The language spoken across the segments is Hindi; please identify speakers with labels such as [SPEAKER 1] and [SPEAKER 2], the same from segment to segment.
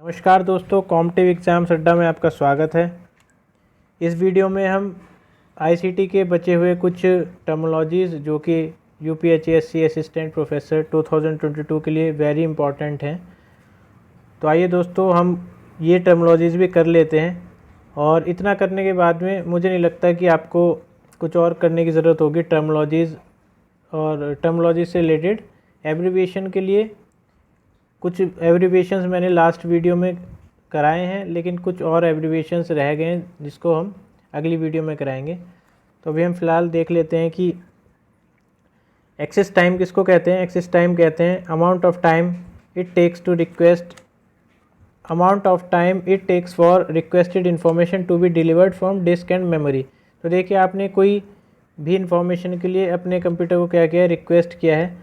[SPEAKER 1] नमस्कार दोस्तों, कॉम्पिटिटिव एग्ज़ाम्स अड्डा में आपका स्वागत है। इस वीडियो में हम आईसीटी के बचे हुए कुछ टर्मिनोलॉजीज़ जो कि यूपीएचएससी असिस्टेंट प्रोफेसर 2022 के लिए वेरी इंपॉर्टेंट हैं। तो आइए दोस्तों, हम ये टर्मिनोलॉजीज़ भी कर लेते हैं और इतना करने के बाद में मुझे नहीं लगता कि आपको कुछ और करने की ज़रूरत होगी। टर्मिनोलॉजीज़ और टर्मिनोलॉजी से रिलेटेड एब्रीविएशन के लिए कुछ एब्रीविएशंस मैंने लास्ट वीडियो में कराए हैं, लेकिन कुछ और एब्रीविएशंस रह गए हैं जिसको हम अगली वीडियो में कराएंगे। तो अभी हम फ़िलहाल देख लेते हैं कि एक्सेस टाइम किसको कहते हैं। एक्सेस टाइम कहते हैं amount of time it takes for requested information to be delivered from disk and memory. तो देखिए, आपने कोई भी इंफॉर्मेशन के लिए अपने कंप्यूटर को क्या किया, रिक्वेस्ट किया है,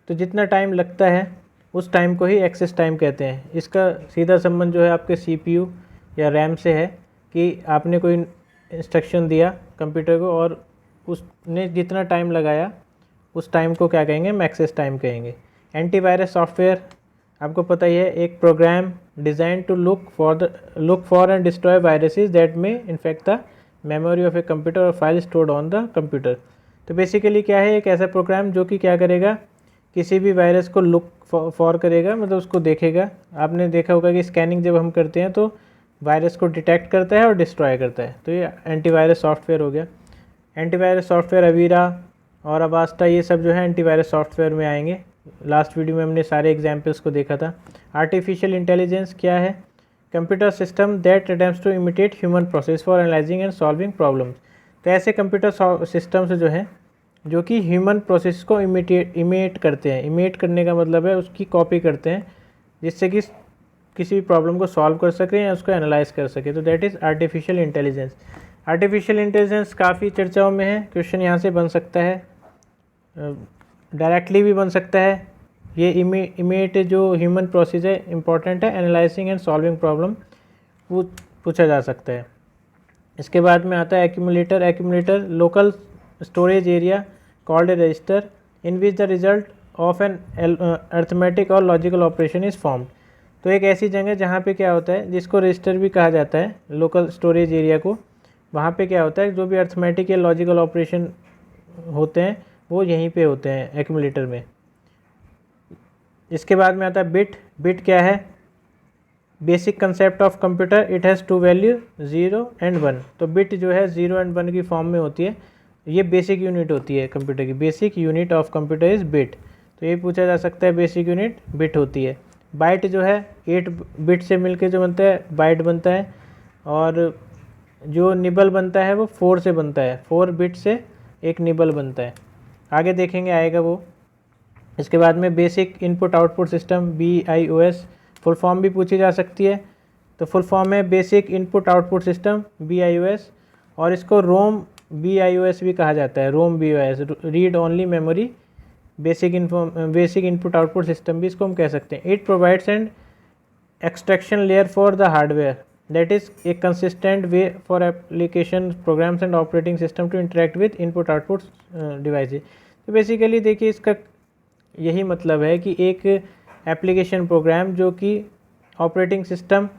[SPEAKER 1] तो जितना टाइम लगता है उस टाइम को ही एक्सेस टाइम कहते हैं। इसका सीधा संबंध जो है आपके सीपीयू या रैम से है कि आपने कोई इंस्ट्रक्शन दिया कंप्यूटर को और उसने जितना टाइम लगाया उस टाइम को क्या कहेंगे, हम एक्सेस टाइम कहेंगे। एंटीवायरस सॉफ्टवेयर आपको पता ही है, एक program design to look for and destroy viruses that may infect the memory of a computer और file stored on the computer. तो बेसिकली क्या है, एक ऐसा प्रोग्राम जो कि क्या करेगा, किसी भी वायरस को लुक फॉर करेगा, मतलब उसको देखेगा। आपने देखा होगा कि स्कैनिंग जब हम करते हैं तो वायरस को डिटेक्ट करता है और डिस्ट्रॉय करता है। तो ये एंटीवायरस सॉफ्टवेयर हो गया। एंटीवायरस सॉफ्टवेयर अवीरा और अवास्टा, ये सब जो है एंटीवायरस सॉफ्टवेयर में आएंगे। लास्ट वीडियो में हमने सारे एग्जाम्पल्स को देखा था। आर्टिफिशियल इंटेलिजेंस क्या है, computer system that attempts to imitate human process for analysing and solving problems. तो ऐसे कंप्यूटर सिस्टम्स जो हैं जो कि ह्यूमन प्रोसेस को इमिटेट करते हैं। इमिटेट करने का मतलब है उसकी कॉपी करते हैं, जिससे कि किसी भी प्रॉब्लम को सॉल्व कर सकें या उसको एनालाइज कर सके। तो that is artificial intelligence. Artificial intelligence काफ़ी चर्चाओं में है। क्वेश्चन यहाँ से बन सकता है, डायरेक्टली भी बन सकता है। ये इमिटेट जो ह्यूमन प्रोसेस है इंपॉर्टेंट है, एनालाइजिंग एंड सॉल्विंग प्रॉब्लम वो पूछा जा सकता है। इसके बाद में आता है accumulator. Accumulator local storage area called a register in which the result of an arithmetic और लॉजिकल ऑपरेशन इज़ फॉर्म। तो एक ऐसी जगह जहाँ पे क्या होता है, जिसको रजिस्टर भी कहा जाता है, लोकल स्टोरेज एरिया को, वहाँ पे क्या होता है, जो भी अर्थमेटिक या लॉजिकल ऑपरेशन होते हैं वो यहीं पे होते हैं एक्यूमुलेटर में। इसके बाद में आता है बिट। बिट क्या है, basic concept of computer, it has two value 0 and 1। तो बिट जो है 0 एंड 1 की फॉर्म में होती है। ये बेसिक यूनिट होती है कंप्यूटर की। Basic unit of computer is bit. तो ये पूछा जा सकता है, बेसिक यूनिट बिट होती है। बाइट जो है 8 बिट से मिलके जो बनता है बाइट बनता है, और जो निबल बनता है वो 4 से बनता है। 4 बिट से एक निबल बनता है, आगे देखेंगे आएगा वो। इसके बाद में basic input output system BIOS, full form भी पूछी जा सकती है। तो फुल फॉर्म है basic input output system BIOS, और इसको रोम BIOS भी कहा जाता है। ROM BIOS, read only memory basic input output system भी इसको हम कह सकते हैं। It provides and extraction layer for the hardware that is a consistent way for application programs and operating system to interact with input output devices. तो बेसिकली देखिए, इसका यही मतलब है कि एक एप्लीकेशन प्रोग्राम जो कि ऑपरेटिंग सिस्टम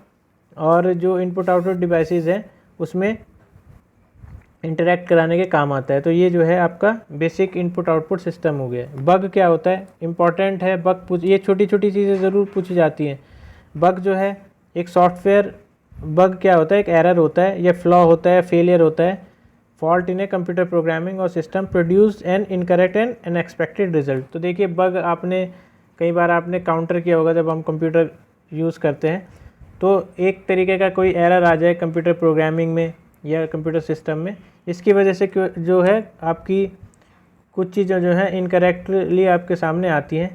[SPEAKER 1] और जो इनपुट आउटपुट डिवाइसेज हैं उसमें इंटरेक्ट कराने के काम आता है। तो ये जो है आपका बेसिक इनपुट आउटपुट सिस्टम हो गया। बग क्या होता है, इंपॉर्टेंट है। बग ये छोटी छोटी चीज़ें ज़रूर पूछी जाती हैं। बग जो है एक सॉफ्टवेयर, बग क्या होता है, एक एरर होता है या फ्लॉ होता है, फेलियर होता है, fault in a computer programming और system produce an incorrect and unexpected result. तो देखिए, बग आपने कई बार आपने काउंटर किया होगा जब हम कंप्यूटर यूज़ करते हैं, तो एक तरीके का कोई एरर आ जाए कंप्यूटर प्रोग्रामिंग में या कंप्यूटर सिस्टम में, इसकी वजह से जो है आपकी कुछ चीज़ें जो है इनकरेक्टली आपके सामने आती हैं,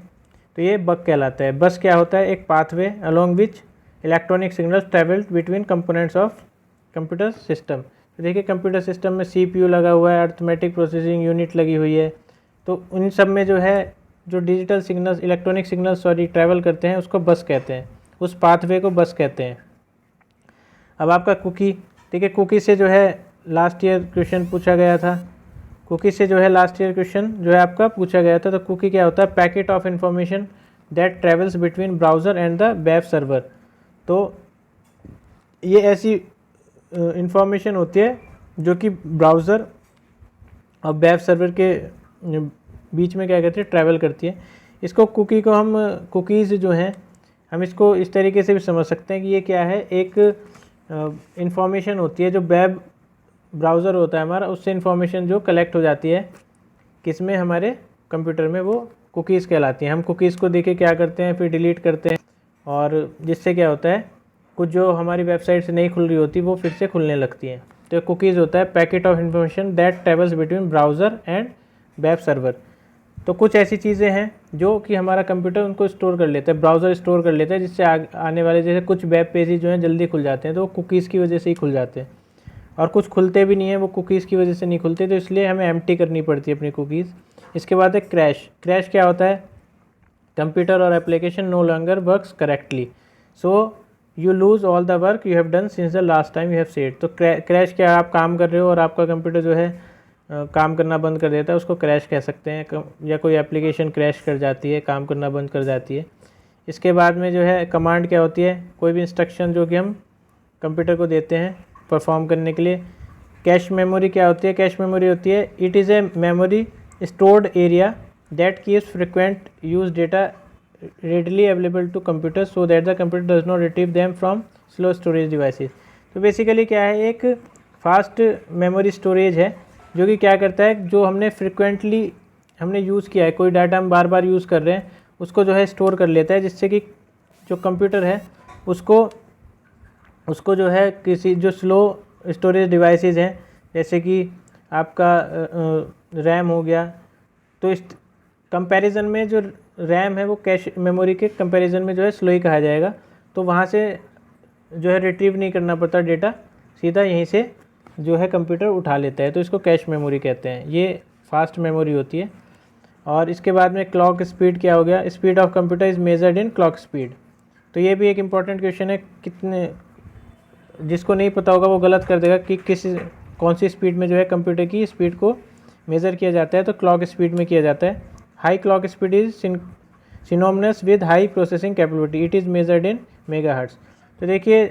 [SPEAKER 1] तो ये बग कहलाता है। बस क्या होता है, एक pathway along which electronic signals travelled between components of computer system. तो देखिए, कंप्यूटर सिस्टम में CPU लगा हुआ है, अर्थमेटिक प्रोसेसिंग यूनिट लगी हुई है, तो उन सब में जो है जो digital signals, electronic signals travel करते हैं उसको बस कहते हैं, उस पाथवे को बस कहते हैं। अब आपका कुकी, देखिए कुकी से जो है लास्ट ईयर क्वेश्चन पूछा गया था। कुकी से जो है लास्ट ईयर क्वेश्चन जो है आपका पूछा गया था। तो कुकी क्या होता है, packet of information that travels between browser and the web server. तो ये ऐसी इंफॉर्मेशन होती है जो कि ब्राउज़र और वेब सर्वर के बीच में क्या कहते हैं ट्रैवल करती है। इसको कुकी को हम कुकीज़ जो हैं हम इसको इस तरीके से भी समझ सकते हैं कि ये क्या है, एक इंफॉर्मेशन होती है जो वेब ब्राउज़र होता है हमारा, उससे इंफॉर्मेशन जो कलेक्ट हो जाती है किसमें, हमारे कंप्यूटर में, वो कुकीज़ कहलाती हैं। हम कुकीज़ को देके क्या करते हैं, फिर डिलीट करते हैं, और जिससे क्या होता है कुछ जो हमारी वेबसाइट से नहीं खुल रही होती वो फिर से खुलने लगती हैं। तो कुकीज़ होता है packet of information that travels between browser and web server. तो कुछ ऐसी चीज़ें हैं जो कि हमारा कंप्यूटर उनको स्टोर कर लेता है, ब्राउज़र स्टोर कर लेता है, जिससे आने वाले जैसे कुछ वेब पेजेस जो हैं जल्दी खुल जाते हैं, तो वो कुकीज़ की वजह से ही खुल जाते हैं। और कुछ खुलते भी नहीं हैं, वो कुकीज़ की वजह से नहीं खुलते, तो इसलिए हमें एम्प्टी करनी पड़ती है अपनी कुकीज़। इसके बाद है क्रैश। क्रैश क्या होता है, कंप्यूटर और application no longer works correctly, so you lose all the work you have done since the last time you have said. तो क्रैश क्या, आप काम कर रहे हो और आपका कंप्यूटर जो है काम करना बंद कर देता है, उसको क्रैश कह सकते हैं। या कोई एप्लीकेशन क्रैश कर जाती है, काम करना बंद कर जाती है। इसके बाद में जो है कमांड क्या होती है, कोई भी इंस्ट्रक्शन जो कि हम कंप्यूटर को देते हैं परफॉर्म करने के लिए। कैश मेमोरी क्या होती है, कैश मेमोरी होती है it is a memory stored area that keeps frequent use data readily available to computer so that the computer does not retrieve them from slow storage devices। तो बेसिकली क्या है, एक फास्ट मेमोरी स्टोरेज है जो कि क्या करता है, जो हमने फ्रिक्वेंटली हमने यूज़ किया है, कोई डाटा हम बार बार यूज़ कर रहे हैं, उसको जो है स्टोर कर लेता है, जिससे कि जो कंप्यूटर है उसको जो है किसी जो स्लो स्टोरेज डिवाइसेस हैं, जैसे कि आपका रैम हो गया, तो इस कंपैरिजन में जो रैम है वो कैश मेमोरी के कंपैरिजन में जो है स्लो ही कहा जाएगा। तो वहाँ से जो है रिट्रीव नहीं करना पड़ता डेटा, सीधा यहीं से जो है कंप्यूटर उठा लेता है, तो इसको कैश मेमोरी कहते हैं। ये फास्ट मेमोरी होती है। और इसके बाद में क्लॉक स्पीड क्या हो गया, speed of computer is measured in clock speed. तो ये भी एक इम्पॉर्टेंट क्वेश्चन है, कितने, जिसको नहीं पता होगा वो गलत कर देगा कि कौन सी स्पीड में जो है कंप्यूटर की स्पीड को मेज़र किया जाता है, तो क्लॉक स्पीड में किया जाता है। High clock speed is synonymous with high processing capability, it is measured in megahertz. तो देखिए,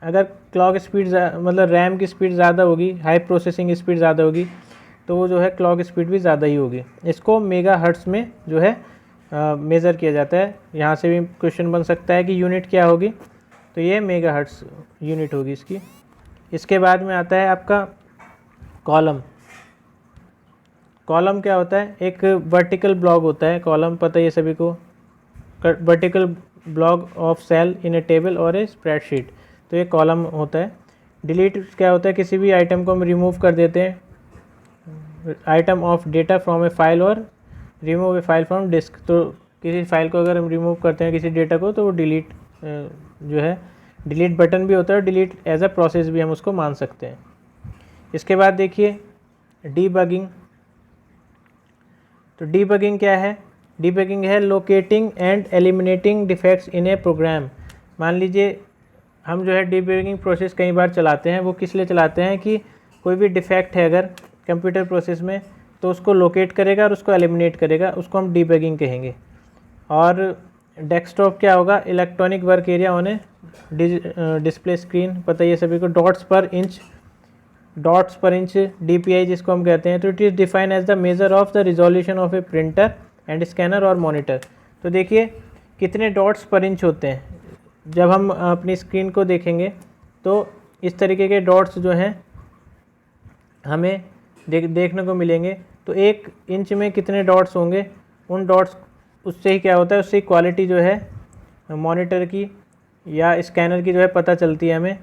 [SPEAKER 1] अगर क्लॉक स्पीड मतलब रैम की स्पीड ज़्यादा होगी, हाई प्रोसेसिंग स्पीड ज़्यादा होगी, तो वो जो है क्लॉक स्पीड भी ज़्यादा ही होगी। इसको मेगाहर्ट्ज़ में जो है मेज़र किया जाता है। यहाँ से भी क्वेश्चन बन सकता है कि यूनिट क्या होगी, तो ये मेगाहर्ट्ज़ यूनिट होगी इसकी। इसके बाद में आता है आपका कॉलम। कॉलम क्या होता है, एक वर्टिकल ब्लॉक होता है कॉलम, पता है ये सभी को, vertical block of cell in a table और ए स्प्रेडशीट, तो ये कॉलम होता है। डिलीट क्या होता है, किसी भी आइटम को हम रिमूव कर देते हैं, item of data from a file और remove a file from disk. तो किसी फाइल को अगर हम रिमूव करते हैं किसी डेटा को, तो वो डिलीट जो है डिलीट बटन भी होता है, और डिलीट एज अ प्रोसेस भी हम उसको मान सकते हैं। इसके बाद देखिए डीबगिंग। तो डीबगिंग क्या है, डीबगिंग है locating and eliminating defects in a program. मान लीजिए हम जो है डीबगिंग प्रोसेस कई बार चलाते हैं, वो किस लिए चलाते हैं कि कोई भी डिफेक्ट है अगर कंप्यूटर प्रोसेस में, तो उसको लोकेट करेगा और उसको एलिमिनेट करेगा, उसको हम डीबगिंग कहेंगे। और डेस्कटॉप क्या होगा, electronic work area on A display screen, पता है सभी को, डॉट्स पर इंच DPI जिसको हम कहते हैं। तो it is define as the measure of the resolution of a printer and scanner और मॉनिटर। तो देखिए कितने डॉट्स पर इंच होते हैं, जब हम अपनी स्क्रीन को देखेंगे तो इस तरीके के डॉट्स जो हैं हमें देखने को मिलेंगे। तो 1 इंच में कितने डॉट्स होंगे, उन डॉट्स उससे ही क्या होता है, उससे क्वालिटी जो है मॉनिटर की या स्कैनर की जो है पता चलती है हमें,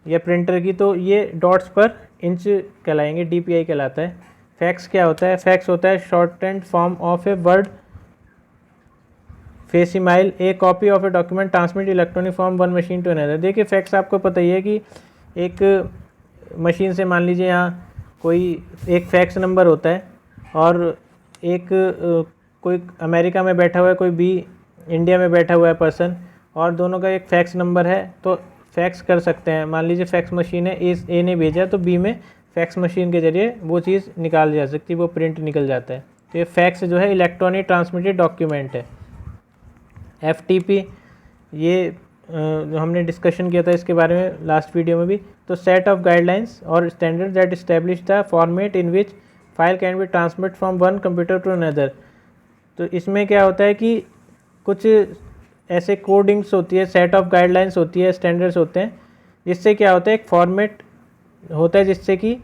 [SPEAKER 1] या प्रिंटर की। तो ये डॉट्स पर इंच कहलाएंगे, DPI कहलाता है। फैक्स क्या होता है, फैक्स होता है short and form of a word facsimile, a copy of a document transmit electronic form one machine to another. देखिए फैक्स आपको पता ही है कि एक मशीन से, मान लीजिए यहाँ कोई एक फैक्स नंबर होता है, और एक कोई अमेरिका में बैठा हुआ है, कोई बी इंडिया में बैठा हुआ है पर्सन, और दोनों का एक फैक्स नंबर है, तो फैक्स कर सकते हैं। मान लीजिए फैक्स मशीन है, ए ने भेजा तो बी में फैक्स मशीन के ज़रिए वो चीज़ निकाल जा सकती है, वो प्रिंट निकल जाता है। तो ये फैक्स जो है इलेक्ट्रॉनिक ट्रांसमिटेड डॉक्यूमेंट है। FTP ये जो हमने डिस्कशन किया था इसके बारे में लास्ट वीडियो में भी, तो सेट ऑफ गाइडलाइंस और standard that establish the format in which file can be transmit from one computer to another. तो इसमें क्या होता है कि कुछ ऐसे कोडिंग्स होती है, सेट ऑफ गाइडलाइंस होती है, स्टैंडर्ड्स होते हैं, जिससे क्या होता है एक फॉर्मेट होता है जिससे कि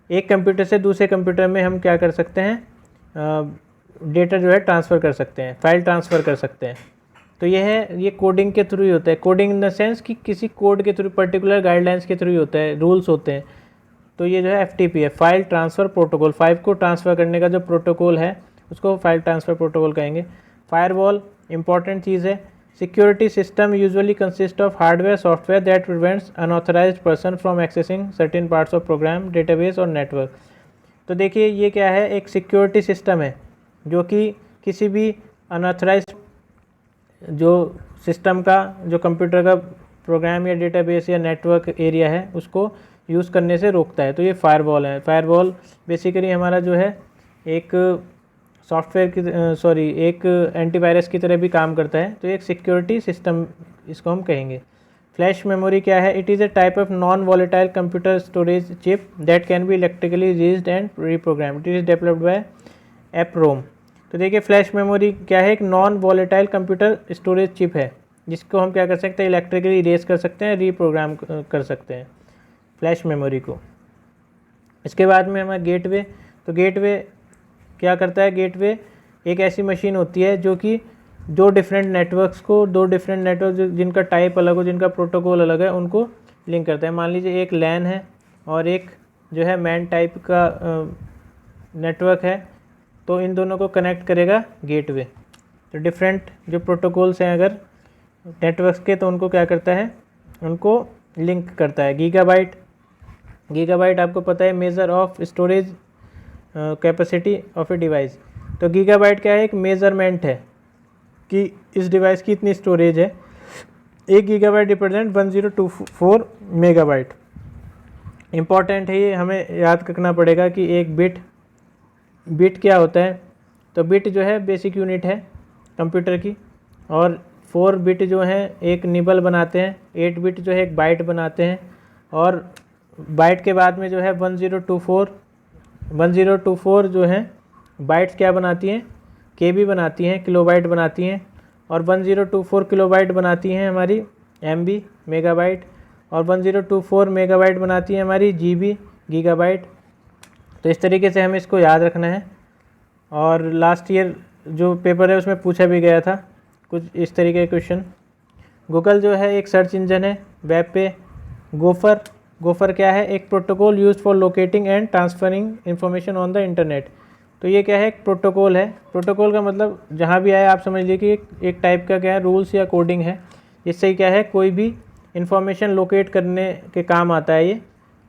[SPEAKER 1] एक कंप्यूटर से दूसरे कंप्यूटर में हम क्या कर सकते हैं, डेटा जो है ट्रांसफ़र कर सकते हैं, फाइल ट्रांसफ़र कर सकते हैं। तो ये कोडिंग के थ्रू ही होता है। कोडिंग इन द सेंस कि किसी कोड के थ्रू, पर्टिकुलर गाइडलाइंस के थ्रू ही होता है, रूल्स होते हैं। तो ये जो है FTP है, फाइल ट्रांसफ़र प्रोटोकॉल। फाइल को ट्रांसफ़र करने का जो प्रोटोकॉल है उसको फाइल ट्रांसफ़र प्रोटोकॉल कहेंगे। फायरवॉल इंपॉर्टेंट चीज़ है। Security system usually consist of hardware software that prevents unauthorised person from accessing certain parts of program, database और नेटवर्क। तो देखिए ये क्या है, एक सिक्योरिटी सिस्टम है जो कि किसी भी अनऑथराइज्ड जो सिस्टम का, जो कंप्यूटर का प्रोग्राम या डेटाबेस या नेटवर्क एरिया है उसको यूज़ करने से रोकता है। तो ये फायरवॉल है। फायरवॉल बेसिकली हमारा जो है एक सॉफ्टवेयर की एक एंटीवायरस की तरह भी काम करता है। तो एक सिक्योरिटी सिस्टम इसको हम कहेंगे। फ्लैश मेमोरी क्या है? It is a type of non volatile computer storage chip that can be electrically reached and reprogram. It is developed by EPROM. तो देखिए फ्लैश मेमोरी क्या है, एक non volatile computer storage chip है जिसको हम क्या कर सकते हैं, इलेक्ट्रिकली इरेज कर सकते हैं, रीप्रोग्राम कर सकते हैं फ्लैश मेमोरी को। इसके बाद में हमारा गेटवे। तो गेटवे क्या करता है? गेटवे एक ऐसी मशीन होती है जो कि दो डिफरेंट नेटवर्क जिनका टाइप अलग हो, जिनका प्रोटोकॉल अलग है, उनको लिंक करता है। मान लीजिए एक लैन है और एक जो है मैन टाइप का नेटवर्क है, तो इन दोनों को कनेक्ट करेगा गेटवे। तो डिफरेंट जो प्रोटोकॉल्स हैं अगर नेटवर्क्स के, तो उनको क्या करता है, उनको लिंक करता है। गीगाबाइट आपको पता है measure of storage capacity of a device. तो गीगाबाइट क्या है? एक मेज़रमेंट है कि इस डिवाइस की इतनी स्टोरेज है। 1 गीगाबाइट रिप्रेजेंट 1024 मेगाबाइट। इम्पॉर्टेंट है ये, हमें याद रखना पड़ेगा कि एक बिट क्या होता है। तो बिट जो है बेसिक यूनिट है कंप्यूटर की, और 4 बिट जो हैं एक निबल बनाते हैं, 8 बिट जो है एक बाइट बनाते हैं, और बाइट के बाद में जो है 1024 जो है बाइट्स क्या बनाती हैं, KB बनाती हैं, किलोबाइट बनाती हैं, और 1024 किलोबाइट बनाती हैं हमारी MB मेगाबाइट, और 1024 मेगाबाइट बनाती है हमारी GB गीगाबाइट। तो इस तरीके से हमें इसको याद रखना है। और लास्ट ईयर जो पेपर है उसमें पूछा भी गया था कुछ इस तरीके के क्वेश्चन। गूगल जो है एक सर्च इंजन है वेब पे। गोफर क्या है? एक protocol used for locating and transferring information on the internet. तो ये क्या है? एक प्रोटोकॉल है। प्रोटोकॉल का मतलब जहाँ भी आए आप समझ लीजिए कि एक टाइप का क्या है, रूल्स या कोडिंग है, जिससे क्या है कोई भी इंफॉर्मेशन लोकेट करने के काम आता है ये,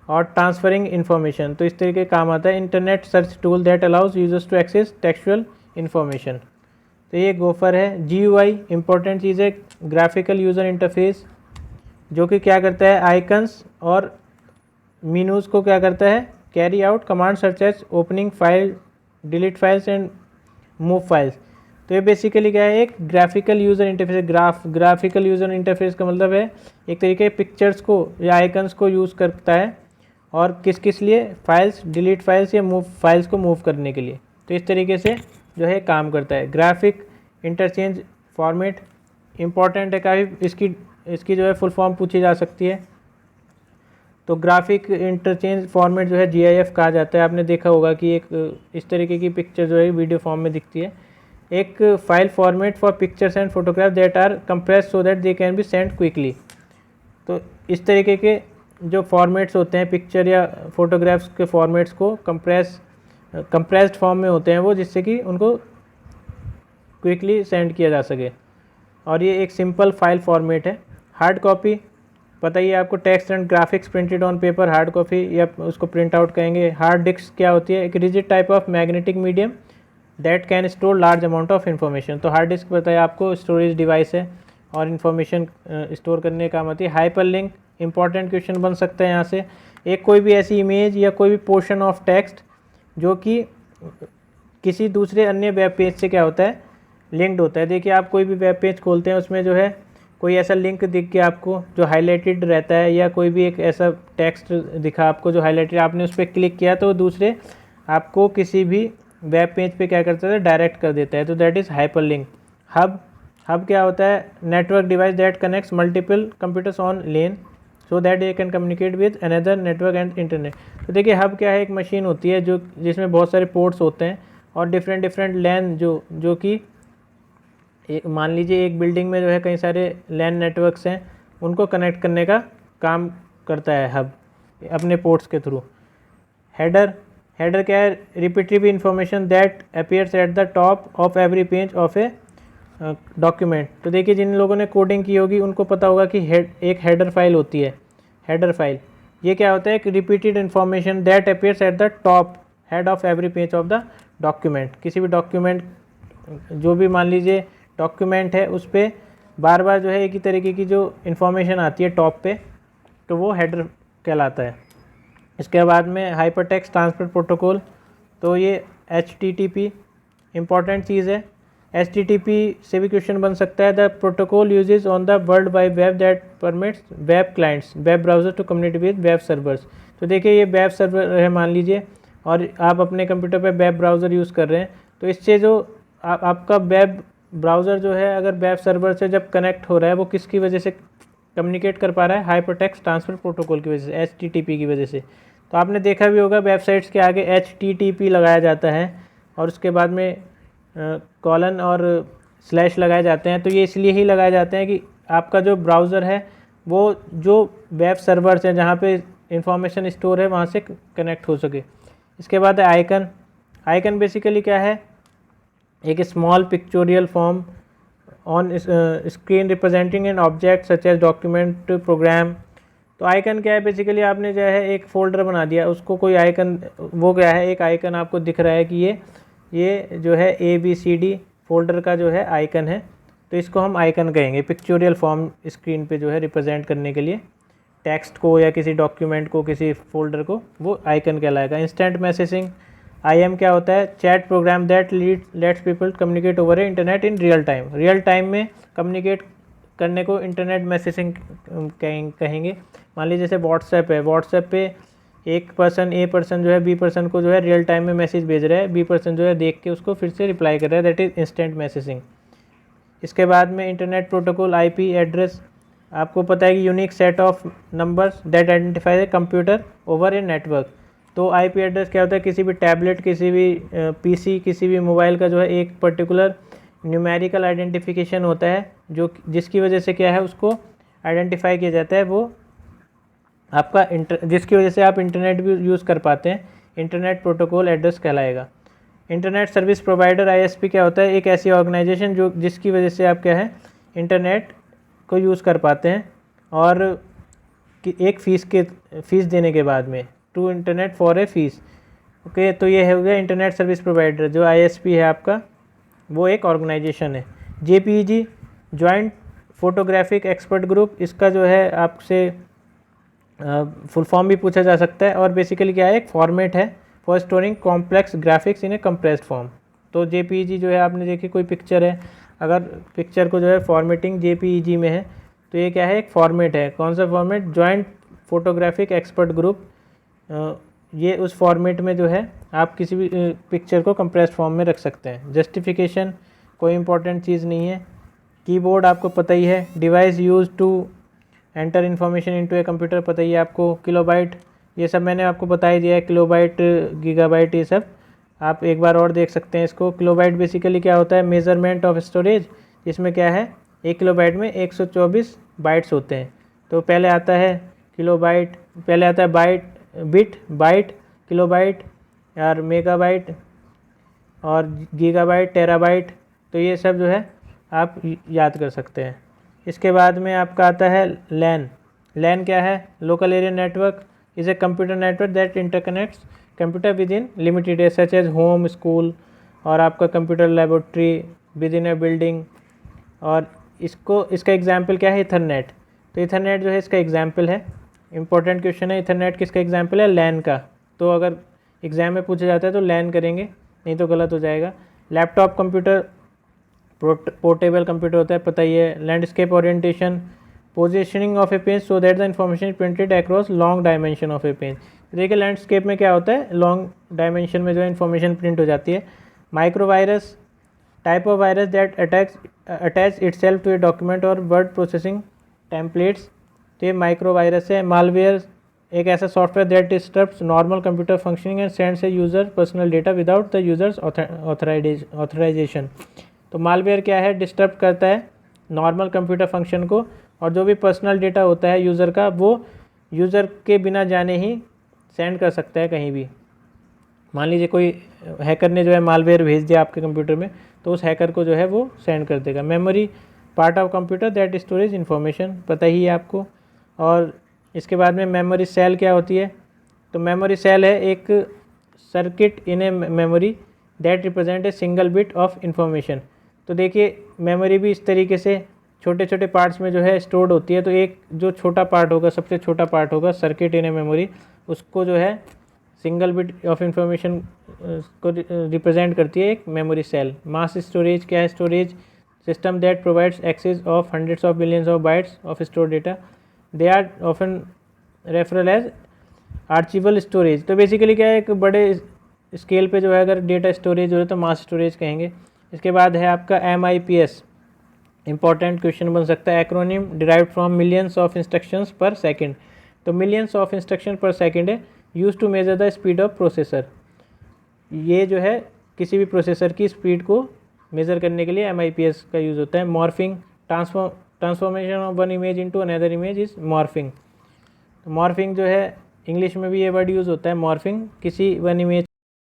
[SPEAKER 1] और ट्रांसफरिंग इन्फॉर्मेशन, तो इस तरीके काम आता है। Internet search tool that allows users to access textual information. तो ये गोफर है। GUI इंपॉर्टेंट चीज़ है, ग्राफिकल यूज़र इंटरफेस, जो कि क्या करता है, आइकन्स और मीनूज़ को क्या करता है, carry out command search as opening file, delete files and move files. तो ये बेसिकली क्या है, एक graphical user interface. Graphical user interface का मतलब है एक तरीके पिक्चर्स को या आइकन्स को यूज़ करता है, और किस लिए, फाइल्स, डिलीट फाइल्स या मूव फाइल्स को मूव करने के लिए। तो इस तरीके से जो है काम करता है। ग्राफिक इंटरचेंज फॉर्मेट इम्पॉर्टेंट है काफ़ी, इसकी जो है फुल फॉर्म पूछी जा सकती है। तो ग्राफिक इंटरचेंज फॉर्मेट जो है GIF कहा जाता है। आपने देखा होगा कि एक इस तरीके की पिक्चर जो है वीडियो फॉर्म में दिखती है। एक file format for pictures and photograph that are compress so that they can be send quickly. तो इस तरीके के जो फॉर्मेट्स होते हैं पिक्चर या फोटोग्राफ्स के फॉर्मेट्स को कंप्रेस्ड फॉर्म में होते हैं वो, जिससे कि उनको क्विकली सेंड किया जा सके। और ये एक सिंपल फाइल फॉर्मेट है। हार्ड कॉपी पता ही है आपको, text and graphics printed on paper, hard copy, या उसको प्रिंट आउट कहेंगे। हार्ड डिस्क क्या होती है? एक rigid type of magnetic medium that can store large amount of information. तो हार्ड डिस्क पता है आपको, स्टोरेज डिवाइस है और इन्फॉर्मेशन स्टोर करने का काम आती है। हाइपर लिंक इंपॉर्टेंट क्वेश्चन बन सकता है यहाँ से। एक कोई भी ऐसी इमेज या कोई भी पोर्शन ऑफ टेक्स्ट जो कि किसी दूसरे अन्य वेब पेज से क्या होता है, लिंक्ड होता है। देखिए आप कोई भी वेब पेज खोलते हैं, उसमें जो है कोई ऐसा लिंक दिख गया आपको जो हाईलाइटेड रहता है, या कोई भी एक ऐसा टेक्स्ट दिखा आपको जो हाईलाइटेड, आपने उस पर क्लिक किया तो दूसरे आपको किसी भी वेब पेज पे क्या करता है, डायरेक्ट कर देता है, तो that is hyper link. Hub क्या होता है, network device that connects multiple computers on lane so that they can communicate with another network and internet. तो देखिए हब क्या है, एक मशीन होती है जो जिसमें बहुत सारे पोर्ट्स होते हैं और डिफरेंट लैन जो कि मान लीजिए एक बिल्डिंग में जो है कई सारे लैन नेटवर्क्स हैं, उनको कनेक्ट करने का काम करता है हब अपने पोर्ट्स के थ्रू। हेडर क्या है, repetitive information that appears at the top of every page of a document. तो देखिए जिन लोगों ने कोडिंग की होगी उनको पता होगा कि एक हेडर फाइल होती है, हेडर फाइल। ये क्या होता है, एक repeated information that appears at the top head of every page of the document. किसी भी डॉक्यूमेंट, जो भी मान लीजिए डॉक्यूमेंट है, उस पर बार बार जो है एक ही तरीके की जो इन्फॉर्मेशन आती है टॉप पे, तो वो हेडर कहलाता है। इसके बाद में हाइपरटेक्स्ट ट्रांसफर प्रोटोकॉल, तो ये HTTP इम्पॉर्टेंट चीज़ है। HTTP से भी क्वेश्चन बन सकता है। The protocol uses on the World Wide Web that permits web clients web browser to communicate with web servers. तो देखिए ये वेब सर्वर है मान लीजिए, और आप अपने कंप्यूटर पे वेब ब्राउज़र यूज़ कर रहे हैं, तो इससे जो आपका वेब ब्राउज़र जो है अगर वेब सर्वर से जब कनेक्ट हो रहा है, वो किसकी वजह से कम्युनिकेट कर पा रहा है, हाइपरटेक्स्ट ट्रांसफ़र प्रोटोकॉल की वजह से, HTTP की वजह से। तो आपने देखा भी होगा वेबसाइट्स के आगे HTTP लगाया जाता है और उसके बाद में कॉलन और स्लैश लगाए जाते हैं। तो ये इसलिए ही लगाए जाते हैं कि आपका जो ब्राउज़र है वो जो वेब सर्वर्स हैं जहाँ पे इंफॉर्मेशन स्टोर है वहाँ से कनेक्ट हो सके। इसके बाद है आइकन। आइकन बेसिकली क्या है, एक small pictorial form on screen representing an object such as document program. तो आइकन क्या है, बेसिकली आपने जो है एक फ़ोल्डर बना दिया, उसको कोई आइकन, वो क्या है, एक आइकन आपको दिख रहा है कि ये जो है ABCD फोल्डर का जो है आइकन है, तो इसको हम आइकन कहेंगे। पिक्चोरियल फॉर्म स्क्रीन पे जो है रिप्रेजेंट करने के लिए टेक्स्ट को या किसी डॉक्यूमेंट को, किसी फोल्डर को, वो आइकन कहलाएगा। इंस्टेंट मैसेजिंग, IM क्या होता है, chat program that lets people communicate over a internet in real time. Real time में कम्युनिकेट करने को इंटरनेट मैसेजिंग कहेंगे। मान लीजिए जैसे व्हाट्सएप है, व्हाट्सएप पे एक पर्सन A पर्सन जो है B पर्सन को जो है रियल टाइम में मैसेज भेज रहा है, B पर्सन जो है देख के उसको फिर से रिप्लाई कर रहा है, दैट इज़ इंस्टेंट मैसेजिंग। इसके बाद में इंटरनेट प्रोटोकॉल, IP एड्रेस, आपको पता है कि unique set of numbers that identify a computer over a network. तो IP एड्रेस क्या होता है, किसी भी टैबलेट, किसी भी PC, किसी भी मोबाइल का जो है एक पर्टिकुलर न्यूमेरिकल आइडेंटिफिकेशन होता है, जो जिसकी वजह से क्या है उसको आइडेंटिफाई किया जाता है, वो आपका जिसकी वजह से आप इंटरनेट भी यूज़ कर पाते हैं, इंटरनेट प्रोटोकॉल एड्रेस कहलाएगा। इंटरनेट सर्विस प्रोवाइडर ISP क्या होता है, एक ऐसी ऑर्गेनाइजेशन जो जिसकी वजह से आप क्या है इंटरनेट को यूज़ कर पाते हैं, और एक फ़ीस देने के बाद में, to internet for a fee. Okay, तो ये हो गया इंटरनेट सर्विस प्रोवाइडर। जो ISP है आपका, वो एक ऑर्गेनाइजेशन है। JPEG, joint photographic expert group, इसका जो है आपसे फुल फॉर्म भी पूछा जा सकता है, और बेसिकली क्या है, एक फॉर्मेट है for storing complex graphics in A compressed form. तो JPEG जो है, आपने देखी कोई पिक्चर है, अगर पिक्चर को जो है फॉर्मेटिंग JPEG में है, तो ये क्या है, एक फॉर्मेट है। कौन सा format, joint photographic expert group. ये उस फॉर्मेट में जो है आप किसी भी पिक्चर को कंप्रेस्ड फॉर्म में रख सकते हैं। जस्टिफिकेशन कोई इंपॉर्टेंट चीज़ नहीं है। कीबोर्ड आपको पता ही है। Device use to enter information into a computer, पता ही है आपको। किलोबाइट, ये सब मैंने आपको बता ही दिया है, किलोबाइट, गीगाबाइट, ये सब आप एक बार और देख सकते हैं इसको। किलोबाइट बेसिकली क्या होता है, मेजरमेंट ऑफ स्टोरेज, इसमें क्या है, 1 किलोबाइट में 124 बाइट्स होते हैं। तो पहले आता है किलोबाइट, पहले आता है बिट, बाइट, किलोबाइट और मेगाबाइट और गीगाबाइट, टेराबाइट। तो ये सब जो है आप याद कर सकते हैं। इसके बाद में आपका आता है लैन। लैन क्या है, local area network is a computer network that interconnects computer with in limited area such age home, school, और आपका computer laboratory with in A building. और इसका एग्जाम्पल क्या है, इथरनेट। तो इथरनेट जो है इसका एग्जाम्पल है। इंपॉर्टेंट क्वेश्चन है, इथरनेट किसका एग्जाम्पल है, लैन का। तो अगर एग्जाम में पूछा जाता है तो लैन करेंगे, नहीं तो गलत हो जाएगा। लैपटॉप कंप्यूटर पोर्टेबल कंप्यूटर होता है, पता ही है। Landscape orientation, positioning of A page so that the information is printed across long dimension of A page. देखिए लैंडस्केप में क्या होता है, लॉन्ग डायमेंशन में जो है इन्फॉर्मेशन प्रिंट हो जाती है। Microvirus, type of virus that attach itself to a document और वर्ड प्रोसेसिंग टेम्पलेट्स, तो ये माइक्रोवायरस है। मालवेयर, एक ऐसा software that disturbs normal computer functioning and sends a user personal data without the users authorization. तो मालवेयर क्या है, डिस्टर्ब करता है नॉर्मल कंप्यूटर फंक्शन को, और जो भी पर्सनल डेटा होता है यूज़र का वो यूज़र के बिना जाने ही सेंड कर सकता है कहीं भी। मान लीजिए कोई हैकर ने जो है मालवेयर भेज दिया आपके कंप्यूटर में, तो उस हैकर को जो है वो सेंड कर देगा। Memory, part of computer that storage information, पता ही है आपको। और इसके बाद में मेमोरी सेल क्या होती है, तो मेमोरी सेल है एक circuit in a memory that represent a single bit of information. तो देखिए मेमोरी भी इस तरीके से छोटे छोटे पार्ट्स में जो है स्टोर्ड होती है। तो एक जो छोटा पार्ट होगा, सबसे छोटा पार्ट होगा सर्किट इन ए मेमोरी, उसको जो है सिंगल बिट ऑफ इंफॉर्मेशन को रिप्रेजेंट करती है एक मेमोरी सेल। मास स्टोरेज क्या है, storage system that provides access of hundreds of billions of bytes of store data, they are often referral as archival storage. तो बेसिकली क्या है, एक बड़े स्केल पे जो है अगर डेटा स्टोरेज हो रहा है तो मास स्टोरेज कहेंगे। इसके बाद है आपका MIPS, इंपॉर्टेंट क्वेश्चन बन सकता है। Acronym derived from millions of instructions per second, तो millions of instruction per second है, use to measure the speed of processor. ये जो है किसी भी प्रोसेसर की स्पीड को मेज़र करने के लिए MIPS का यूज़ होता है। Morphing, transformation of one image into another image is morphing. तो मॉर्फिंग जो है इंग्लिश में भी ये वर्ड यूज़ होता है मॉर्फिंग, किसी वन इमेज